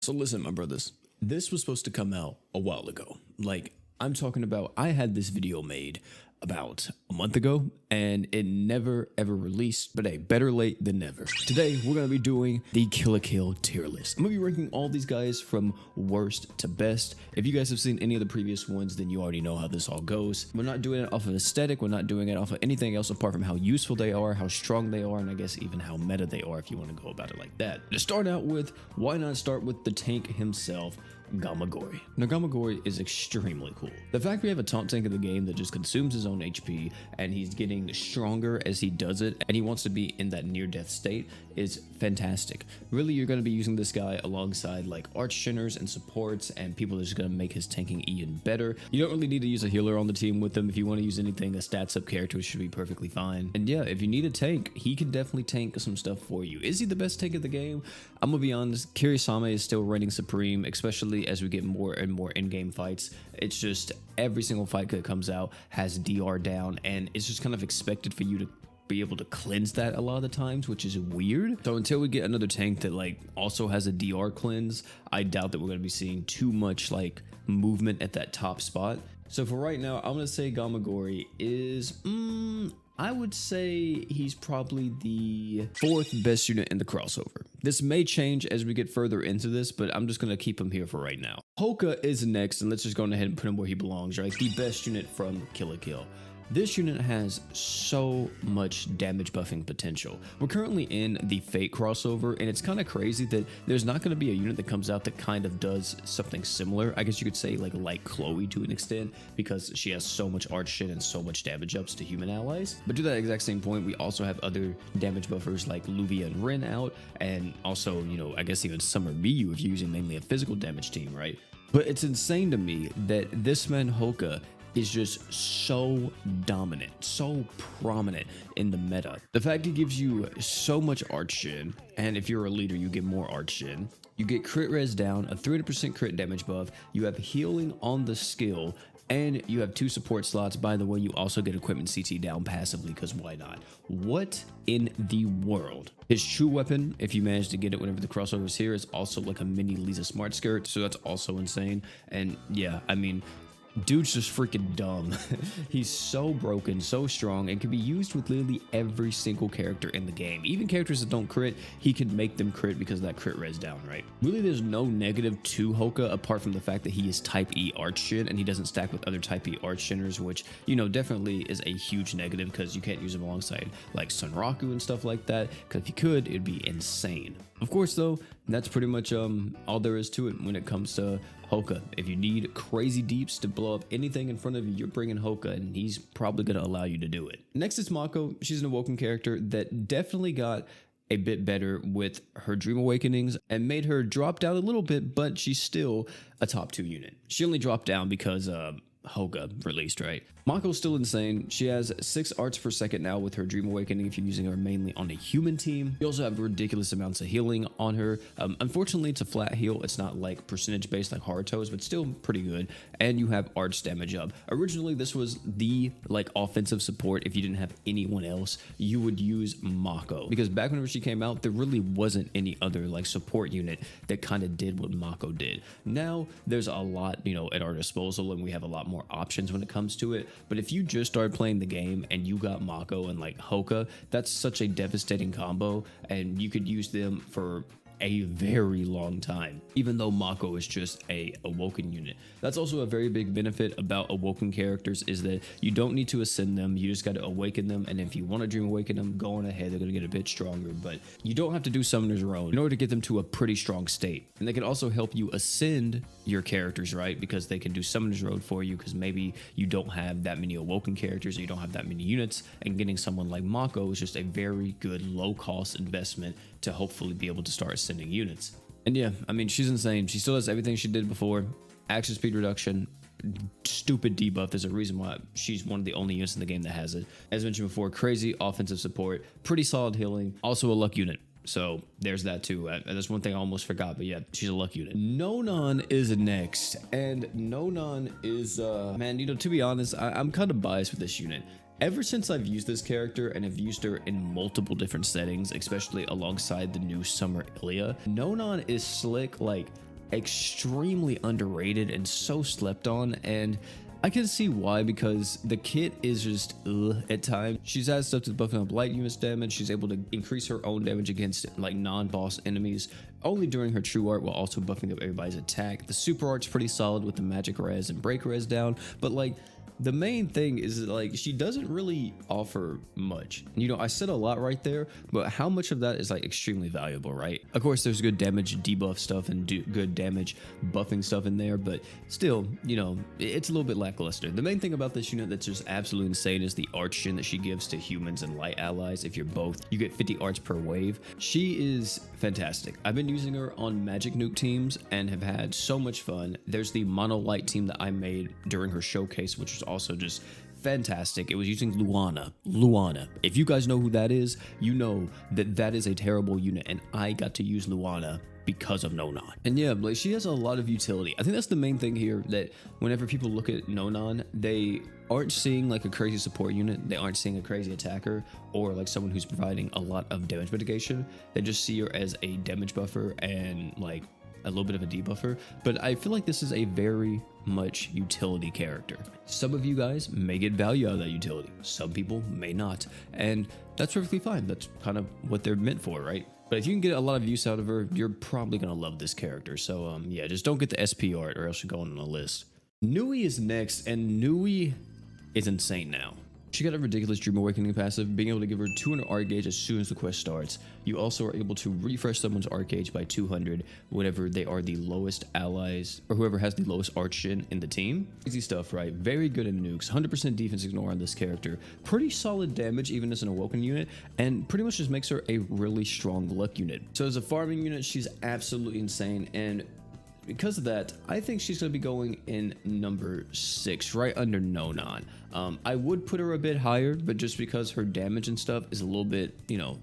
So listen, my brothers, this was supposed to come out a while ago. Like, I'm talking about, I had this video made about a month ago and it never ever released, but hey, better late than never. Today, we're going to be doing the KLK tier list. I'm going to be ranking all these guys from worst to best. If you guys have seen any of the previous ones, then you already know how this all goes. We're not doing it off of aesthetic. We're not doing it off of anything else apart from how useful they are, how strong they are, and I guess even how meta they are if you want to go about it like that. To start out with, why not start with the tank himself, Gamagori. Now, Gamagori is extremely cool. The fact we have a top tank in the game that just consumes his own HP and he's getting stronger as he does it, and he wants to be in that near-death state is fantastic. Really, you're going to be using this guy alongside like arch generers and supports and people that are just going to make his tanking even better. You don't really need to use a healer on the team with him. If you want to use anything, a stats up character should be perfectly fine. And yeah, if you need a tank, he can definitely tank some stuff for you. Is he the best tank of the game? I'm gonna be honest, Kirisame is still reigning supreme, especially as we get more and more in-game fights. It's just every single fight that comes out has DR down, and it's just kind of expected for you to be able to cleanse that a lot of the times, which is weird. So until we get another tank that like also has a DR cleanse, I doubt that we're going to be seeing too much like movement at that top spot. So for right now, I'm going to say Gamagori is I would say he's probably the fourth best unit in the crossover. This may change as we get further into this, but I'm just going to keep him here for right now. Hoka is next, and let's just go ahead and put him where he belongs, right? The best unit from KLK. This unit has so much damage buffing potential. We're currently in the Fate crossover, and it's kind of crazy that there's not going to be a unit that comes out that kind of does something similar. I guess you could say like Chloe to an extent, because she has so much arch shit and so much damage ups to human allies. But to that exact same point, we also have other damage buffers like Luvia and Rin out, and also, you know, I guess even Summer Miyu if you're using mainly a physical damage team, right? But it's insane to me that this man Hoka is just so dominant, so prominent in the meta. The fact he gives you so much arch gen, and if you're a leader, you get more arch gen. You get crit res down, a 300% crit damage buff, you have healing on the skill, and you have 2 support slots. By the way, you also get equipment CT down passively, because why not? What in the world? His true weapon, if you manage to get it whenever the crossover is here, is also like a mini Lisa Smart Skirt, so that's also insane. And yeah, I mean, dude's just freaking dumb. He's so broken, so strong, and can be used with literally every single character in the game. Even characters that don't crit, he can make them crit because of that crit res down, right? Really, there's no negative to Hoka apart from the fact that he is type E arch gen and he doesn't stack with other type E arch generers, which, you know, definitely is a huge negative because you can't use him alongside like Sunraku and stuff like that, because if you could, it'd be insane. Of course, though, that's pretty much all there is to it when it comes to Hoka. If you need crazy deeps to blow up anything in front of you, you're bringing Hoka, and he's probably going to allow you to do it. Next is Mako. She's an awoken character that definitely got a bit better with her Dream Awakenings and made her drop down a little bit, but she's still a top 2 unit. She only dropped down because Hoka released, right? Mako's still insane. She has 6 arts per second now with her Dream Awakening if you're using her mainly on a human team. You also have ridiculous amounts of healing on her. Unfortunately, it's a flat heal. It's not like percentage based like Haruto's, but still pretty good. And you have arch damage up. Originally, this was the like offensive support. If you didn't have anyone else, you would use Mako, because back whenever she came out, there really wasn't any other like support unit that kind of did what Mako did. Now there's a lot, you know, at our disposal, and we have a lot more options when it comes to it. But if you just started playing the game and you got Mako and like Hoka, that's such a devastating combo, and you could use them for a very long time, even though Mako is just a awoken unit. That's also a very big benefit about awoken characters, is that you don't need to ascend them, you just got to awaken them, and if you want to Dream Awaken them, go on ahead, they're going to get a bit stronger, but you don't have to do Summoner's Own in order to get them to a pretty strong state. And they can also help you ascend your characters, right? Because they can do Summoner's Road for you, because maybe you don't have that many awoken characters, or you don't have that many units, and getting someone like Mako is just a very good low-cost investment to hopefully be able to start ascending units. And yeah, I mean, she's insane. She still does everything she did before. Action speed reduction, stupid debuff. There's a reason why she's one of the only units in the game that has it. As mentioned before, crazy offensive support, pretty solid healing, also a luck unit. So there's that too. That's one thing I almost forgot, but yeah, she's a luck unit. Nonan is next, and Nonan is, man, you know, to be honest, I'm kind of biased with this unit. Ever since I've used this character and have used her in multiple different settings, especially alongside the new Summer Ilya, Nonan is slick like extremely underrated and so slept on, and I can see why, because the kit is just at times. She's added stuff to buffing up light units damage. She's able to increase her own damage against like non-boss enemies only during her true art, while also buffing up everybody's attack. The super art's pretty solid with the magic res and break res down, but like the main thing is that, like, she doesn't really offer much. You know, I said a lot right there, but how much of that is like extremely valuable, right? Of course, there's good damage debuff stuff and good damage buffing stuff in there, but still, you know, it's a little bit lackluster. The main thing about this unit that's just absolutely insane is the art gen that she gives to humans and light allies. If you're both, you get 50 arts per wave. She is fantastic. I've been using her on magic nuke teams and have had so much fun. There's the mono light team that I made during her showcase, which was also just fantastic. It was using Luana. If you guys know who that is, you know that that is a terrible unit, and I got to use Luana because of Nonan. And yeah, like, she has a lot of utility. I think that's the main thing here, that whenever people look at Nonan, they aren't seeing like a crazy support unit, they aren't seeing a crazy attacker, or like someone who's providing a lot of damage mitigation. They just see her as a damage buffer and like a little bit of a debuffer. But I feel like this is a very much utility character. Some of you guys may get value out of that utility, some people may not, and that's perfectly fine. That's kind of what they're meant for, right? But if you can get a lot of use out of her, you're probably gonna love this character. So yeah, just don't get the SP art or else you're going on the list. Newie is next, and Newie is insane now. She got a ridiculous Dream Awakening passive, being able to give her 200 art gauge as soon as the quest starts. You also are able to refresh someone's art gauge by 200 whenever they are the lowest allies, or whoever has the lowest art gen in the team. Easy stuff, right? Very good in nukes. 100% defense ignore on this character. Pretty solid damage even as an awoken unit, and pretty much just makes her a really strong luck unit. So as a farming unit, she's absolutely insane, and because of that, I think she's going to be going in number 6, right under Nonan. I would put her a bit higher, but just because her damage and stuff is a little bit, you know,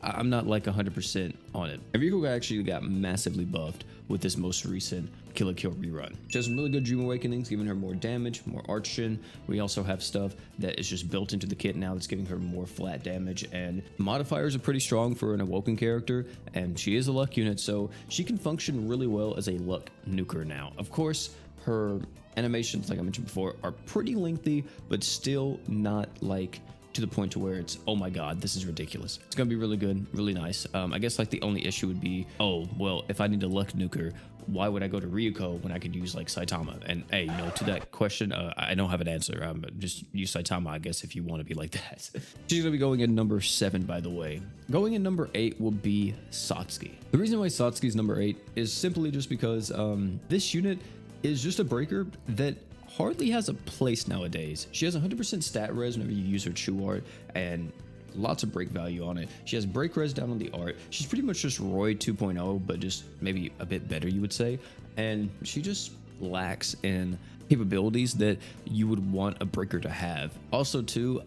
I'm not like 100% on it. Ryuko actually got massively buffed with this most recent Kill Kill rerun. She has some really good Dream Awakenings, giving her more damage, more arch gen. We also have stuff that is just built into the kit now that's giving her more flat damage, and modifiers are pretty strong for an awoken character, and she is a luck unit, so she can function really well as a luck nuker now. Of course, her animations, like I mentioned before, are pretty lengthy, but still not like to the point to where it's, oh my god, this is ridiculous. It's gonna be really good, really nice. I guess like the only issue would be, oh well, if I need a luck nuker, why would I go to Ryuko when I could use like Saitama? And hey, you know, to that question, I don't have an answer. Just use Saitama, I guess, if you want to be like that. She's gonna be going in number 7, by the way. Going in number 8 will be Satsuki. The reason why Satsuki is number 8 is simply just because this unit is just a breaker that hardly has a place nowadays. She has 100% stat res whenever you use her true art, and lots of break value on it. She has break res down on the art. She's pretty much just Roy 2.0, but just maybe a bit better, you would say. And she just lacks in capabilities that you would want a breaker to have. Also too,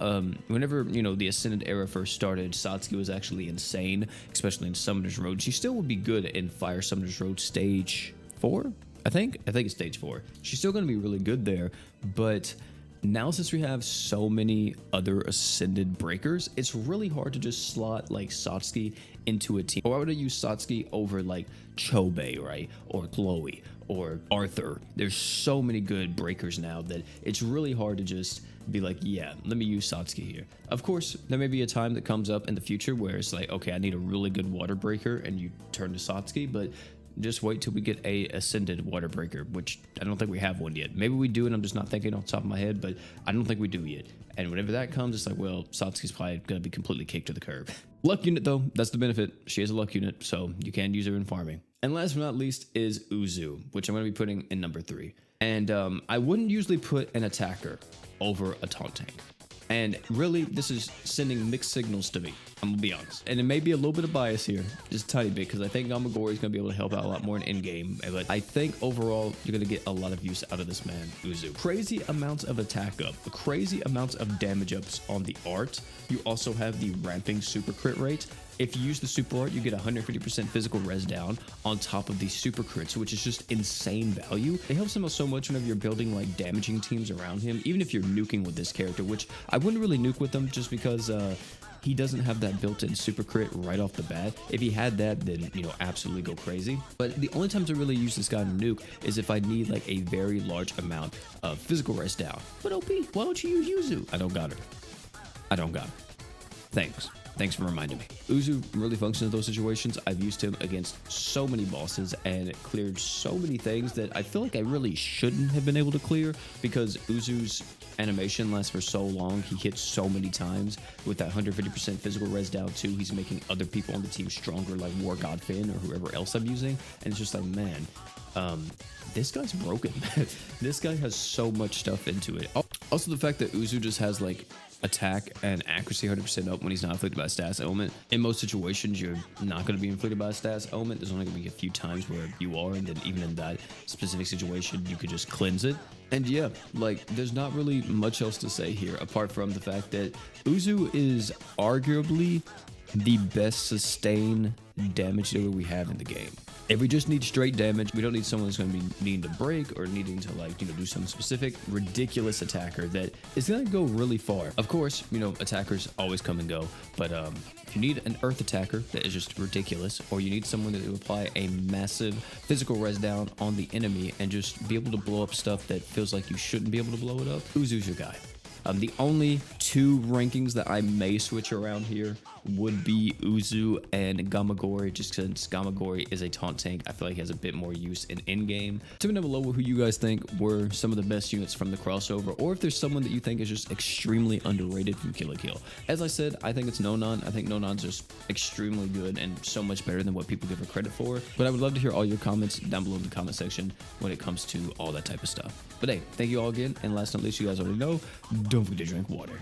whenever, you know, the Ascended era first started, Satsuki was actually insane, especially in Summoner's Road. She still would be good in Fire Summoner's Road stage 4. I think it's stage 4. She's still going to be really good there, but now since we have so many other ascended breakers, it's really hard to just slot like Satsuki into a team. Or why would I use Satsuki over like Chobe, right? Or Chloe or Arthur? There's so many good breakers now that it's really hard to just be like, yeah, let me use Satsuki here. Of course, there may be a time that comes up in the future where it's like, okay, I need a really good water breaker, and you turn to Satsuki, but just wait till we get a ascended water breaker, which I don't think we have one yet. Maybe we do, and I'm just not thinking off the top of my head, but I don't think we do yet. And whenever that comes, it's like, well, Satsuki's probably gonna be completely kicked to the curb. Luck unit though, that's the benefit. She is a luck unit, so you can use her in farming. And last but not least is Uzu, which I'm gonna be putting in number 3. And I wouldn't usually put an attacker over a taunt tank. And really, this is sending mixed signals to me, I'm gonna be honest. And it may be a little bit of bias here, just a tiny bit, because I think Gamagori is gonna be able to help out a lot more in endgame. But I think overall, you're gonna get a lot of use out of this man, Uzu. Crazy amounts of attack up, crazy amounts of damage ups on the art. You also have the ramping super crit rate. If you use the super art, you get 150% physical res down on top of the super crits, which is just insane value. It helps him out so much whenever you're building like damaging teams around him, even if you're nuking with this character, which I wouldn't really nuke with them just because he doesn't have that built-in super crit right off the bat. If he had that, then, you know, absolutely go crazy. But the only times I really use this guy in nuke is if I need like a very large amount of physical res down. But OP, why don't you use Yuzu? I don't got her. I don't got her. Thanks for reminding me. Uzu really functions in those situations. I've used him against so many bosses and it cleared so many things that I feel like I really shouldn't have been able to clear, because Uzu's animation lasts for so long. He hits so many times with that 150% physical res down too. He's making other people on the team stronger, like War God Finn or whoever else I'm using. And it's just like, man, this guy's broken. This guy has so much stuff into it. Also, the fact that Uzu just has like attack and accuracy 100% up when he's not inflicted by a status element. In most situations, you're not going to be inflicted by a status element. There's only going to be a few times where you are, and then even in that specific situation, you could just cleanse it. And yeah, like, there's not really much else to say here, apart from the fact that Uzu is arguably the best sustain damage dealer we have in the game. If we just need straight damage, we don't need someone who's going to be needing to break or needing to, like, you know, do something specific. Ridiculous attacker that is going to go really far. Of course, you know, attackers always come and go, but if you need an earth attacker that is just ridiculous, or you need someone that will apply a massive physical res down on the enemy and just be able to blow up stuff that feels like you shouldn't be able to blow it up, Uzu's your guy. The only two rankings that I may switch around here would be Uzu and Gamagori, just since Gamagori is a taunt tank. I feel like he has a bit more use in in-game. Tell me down below who you guys think were some of the best units from the crossover, or if there's someone that you think is just extremely underrated from KLK. As I said, I think it's Nonan. I think Nonan's just extremely good and so much better than what people give her credit for. But I would love to hear all your comments down below in the comment section when it comes to all that type of stuff. But hey, thank you all again, and last but not least, you guys already know, don't forget to drink water.